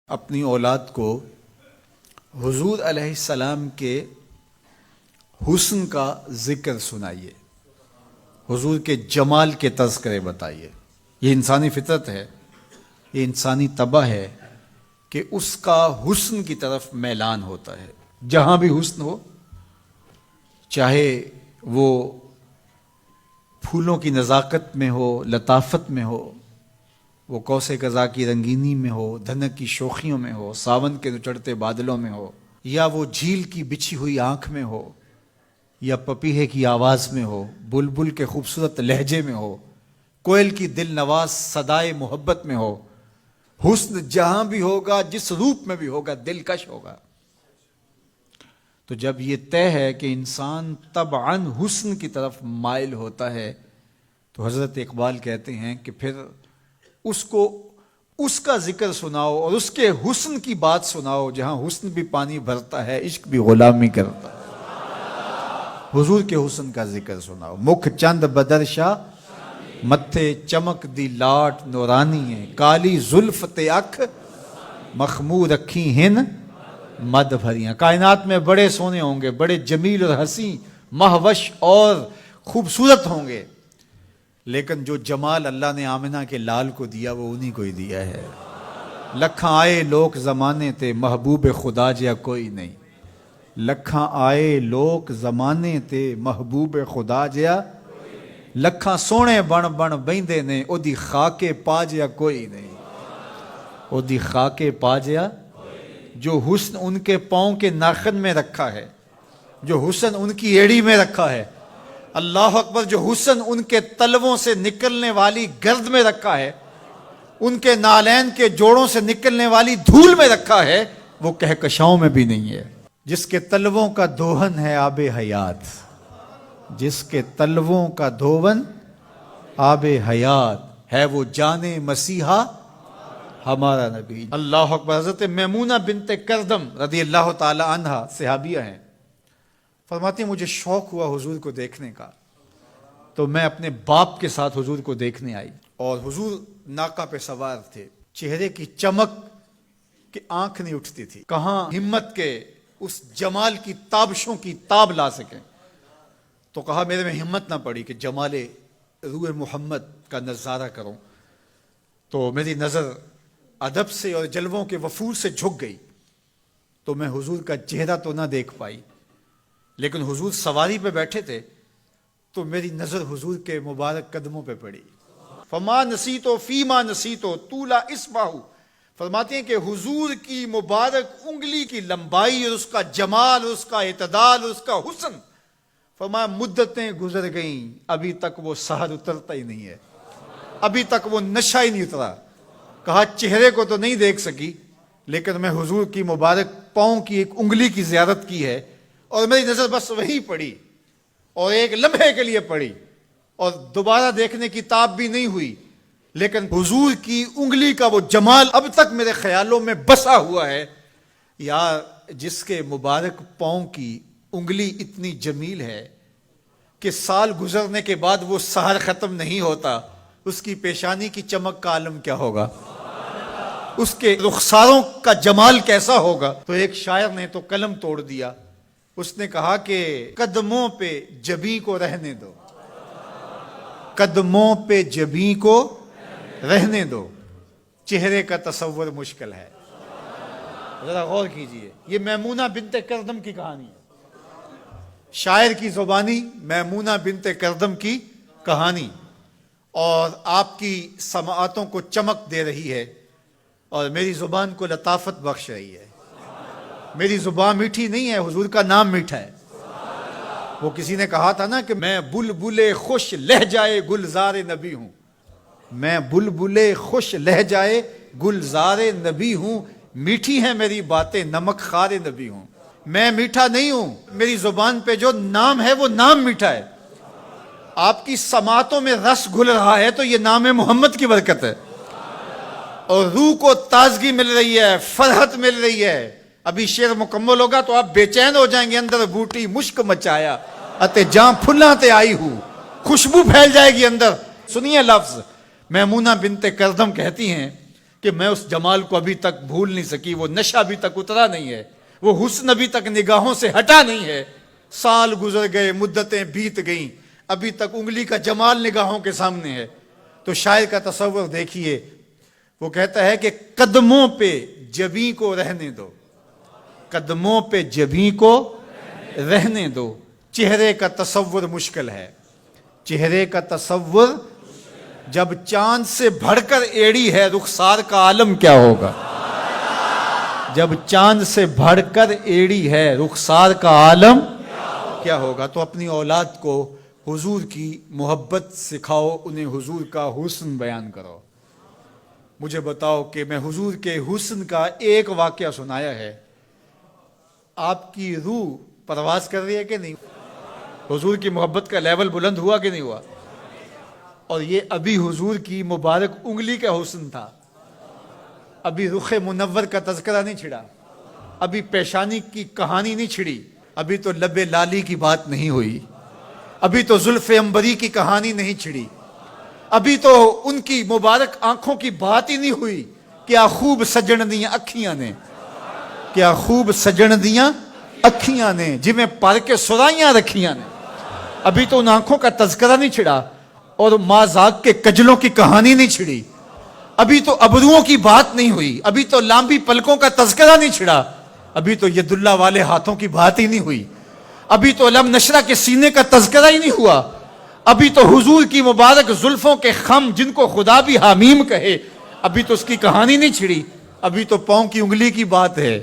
اپنی اولاد کو حضور علیہ السلام کے حسن کا ذکر سنائیے، حضور کے جمال کے تذکرے بتائیے۔ یہ انسانی فطرت ہے، یہ انسانی طبع ہے کہ اس کا حسن کی طرف میلان ہوتا ہے۔ جہاں بھی حسن ہو، چاہے وہ پھولوں کی نزاکت میں ہو، لطافت میں ہو، وہ کوس قضا کی رنگینی میں ہو، دھنک کی شوخیوں میں ہو، ساون کے چڑھتے بادلوں میں ہو، یا وہ جھیل کی بچھی ہوئی آنکھ میں ہو، یا پپیہے کی آواز میں ہو، بلبل کے خوبصورت لہجے میں ہو، کوئل کی دل نواز صدائے محبت میں ہو، حسن جہاں بھی ہوگا، جس روپ میں بھی ہوگا، دلکش ہوگا۔ تو جب یہ طے ہے کہ انسان طبعاً حسن کی طرف مائل ہوتا ہے، تو حضرت اقبال کہتے ہیں کہ پھر اس کو اس کا ذکر سناؤ اور اس کے حسن کی بات سناؤ، جہاں حسن بھی پانی بھرتا ہے، عشق بھی غلامی کرتا ہے۔ حضور کے حسن کا ذکر سناؤ۔ مکھ چند بدرشا متھے چمک دی لاٹ نورانی ہے، کالی زلف تے اکھ مخمور رکھی ہن مد بھریاں۔ کائنات میں بڑے سونے ہوں گے، بڑے جمیل اور حسین، مہوش اور خوبصورت ہوں گے، لیکن جو جمال اللہ نے آمنہ کے لال کو دیا وہ انہی کو ہی دیا ہے۔ لکھاں آئے لوک زمانے تے محبوب خدا جیا کوئی نہیں، لکھاں آئے لوک زمانے تے محبوب خدا جیا، لکھاں سونے بن بن بیندے نے او دی خاکے پا جیا کوئی نہیں، او دی خاکے پا جیا۔ جو حسن ان کے پاؤں کے ناخن میں رکھا ہے، جو حسن ان کی ایڑی میں رکھا ہے، اللہ اکبر، جو حسن ان کے تلووں سے نکلنے والی گرد میں رکھا ہے، ان کے نالین کے جوڑوں سے نکلنے والی دھول میں رکھا ہے، وہ کہکشاؤں میں بھی نہیں ہے۔ جس کے تلووں کا دھون ہے آب حیات، جس کے تلووں کا دھون آب حیات ہے، وہ جانے مسیحا ہمارا نبی۔ اللہ اکبر۔ حضرت میمونہ بنت کردم رضی اللہ تعالی عنہ صحابیہ ہیں، فرماتی ہیں مجھے شوق ہوا حضور کو دیکھنے کا، تو میں اپنے باپ کے ساتھ حضور کو دیکھنے آئی، اور حضور ناقہ پہ سوار تھے، چہرے کی چمک کہ آنکھ نہیں اٹھتی تھی، کہاں ہمت کے اس جمال کی تابشوں کی تاب لا سکیں۔ تو کہا میرے میں ہمت نہ پڑی کہ جمال روح محمد کا نظارہ کروں، تو میری نظر ادب سے اور جلووں کے وفور سے جھک گئی، تو میں حضور کا چہرہ تو نہ دیکھ پائی، لیکن حضور سواری پہ بیٹھے تھے تو میری نظر حضور کے مبارک قدموں پہ پڑی۔ فما نسیتو فیما نسیتو طولا اسباہو، فرماتے ہیں کہ حضور کی مبارک انگلی کی لمبائی اور اس کا جمال، اس کا اعتدال، اس کا حسن، فرمایا مدتیں گزر گئیں، ابھی تک وہ سحر اترتا ہی نہیں ہے، ابھی تک وہ نشہ ہی نہیں اترا۔ کہا چہرے کو تو نہیں دیکھ سکی، لیکن میں حضور کی مبارک پاؤں کی ایک انگلی کی زیارت کی ہے، اور میری نظر بس وہی پڑی، اور ایک لمحے کے لیے پڑی، اور دوبارہ دیکھنے کی تاب بھی نہیں ہوئی، لیکن حضور کی انگلی کا وہ جمال اب تک میرے خیالوں میں بسا ہوا ہے۔ یار جس کے مبارک پاؤں کی انگلی اتنی جمیل ہے کہ سال گزرنے کے بعد وہ سحر ختم نہیں ہوتا، اس کی پیشانی کی چمک کا عالم کیا ہوگا، اس کے رخساروں کا جمال کیسا ہوگا۔ تو ایک شاعر نے تو قلم توڑ دیا، اس نے کہا کہ قدموں پہ جبیں کو رہنے دو، قدموں پہ جبیں کو رہنے دو، چہرے کا تصور مشکل ہے۔ ذرا غور کیجئے، یہ میمونہ بنت کردم کی کہانی ہے، شاعر کی زبانی میمونہ بنت کردم کی کہانی، اور آپ کی سماعتوں کو چمک دے رہی ہے، اور میری زبان کو لطافت بخش رہی ہے۔ میری زبان میٹھی نہیں ہے، حضور کا نام میٹھا ہے۔ وہ کسی نے کہا تھا نا کہ میں بلبل خوش لہجائے گلزار نبی ہوں، میں بلبل خوش لہجائے گلزار نبی ہوں، میٹھی ہیں میری باتیں نمک خار نبی ہوں۔ میں میٹھا نہیں ہوں، میری زبان پہ جو نام ہے وہ نام میٹھا ہے۔ آپ کی سماعتوں میں رس گھل رہا ہے تو یہ نام محمد کی برکت ہے، اور روح کو تازگی مل رہی ہے، فرحت مل رہی ہے۔ ابھی شعر مکمل ہوگا تو آپ بے چین ہو جائیں گے۔ اندر بوٹی مشک مچایا اتے جاں پھلاں تے آئی ہوں، خوشبو پھیل جائے گی اندر۔ سنیے لفظ، میمونہ بنت کردم کہتی ہیں کہ میں اس جمال کو ابھی تک بھول نہیں سکی، وہ نشہ ابھی تک اترا نہیں ہے، وہ حسن ابھی تک نگاہوں سے ہٹا نہیں ہے. سال گزر گئے، مدتیں بیت گئیں، ابھی تک انگلی کا جمال نگاہوں کے سامنے ہے. تو شاعر کا تصور دیکھیے، وہ کہتا ہے کہ قدموں پہ جبیں کو رہنے دو، قدموں پہ جبیں کو رہنے دو. چہرے کا تصور مشکل ہے، چہرے کا تصور. جب چاند سے بڑھ کر ایڑی ہے رخسار کا عالم کیا ہوگا؟ جب چاند سے بڑھ کر ایڑی ہے رخسار کا عالم کیا ہوگا؟ تو اپنی اولاد کو حضور کی محبت سکھاؤ، انہیں حضور کا حسن بیان کرو. مجھے بتاؤ کہ میں حضور کے حسن کا ایک واقعہ سنایا ہے، آپ کی روح پرواز کر رہی ہے کہ نہیں؟ حضور کی محبت کا لیول بلند ہوا کہ نہیں ہوا؟ اور یہ ابھی حضور کی مبارک انگلی کا حسن تھا، ابھی رخ منور کا تذکرہ نہیں چھڑا، ابھی پیشانی کی کہانی نہیں چھڑی، ابھی تو لب لالی کی بات نہیں ہوئی، ابھی تو زلف عنبری کی کہانی نہیں چھڑی، ابھی تو ان کی مبارک آنکھوں کی بات ہی نہیں ہوئی. کیا خوب سجن دیاں اکھیاں نے، کیا خوب سجن دیاں اکھیاں نے، جویں پر کے سرائیاں رکھیاں نے. ابھی تو ان آنکھوں کا تذکرہ نہیں چھڑا اور مازاق کے کجلوں کی کہانی نہیں چھڑی. ابھی تو ابروؤں کی بات نہیں ہوئی، ابھی تو لامبی پلکوں کا تذکرہ نہیں چھڑا، ابھی تو ید اللہ والے ہاتھوں کی بات ہی نہیں ہوئی، ابھی تو علم نشرہ کے سینے کا تذکرہ ہی نہیں ہوا، ابھی تو حضور کی مبارک زلفوں کے خم جن کو خدا بھی حمیم کہے، ابھی تو اس کی کہانی نہیں چھڑی، ابھی تو پاؤں کی انگلی کی بات ہے.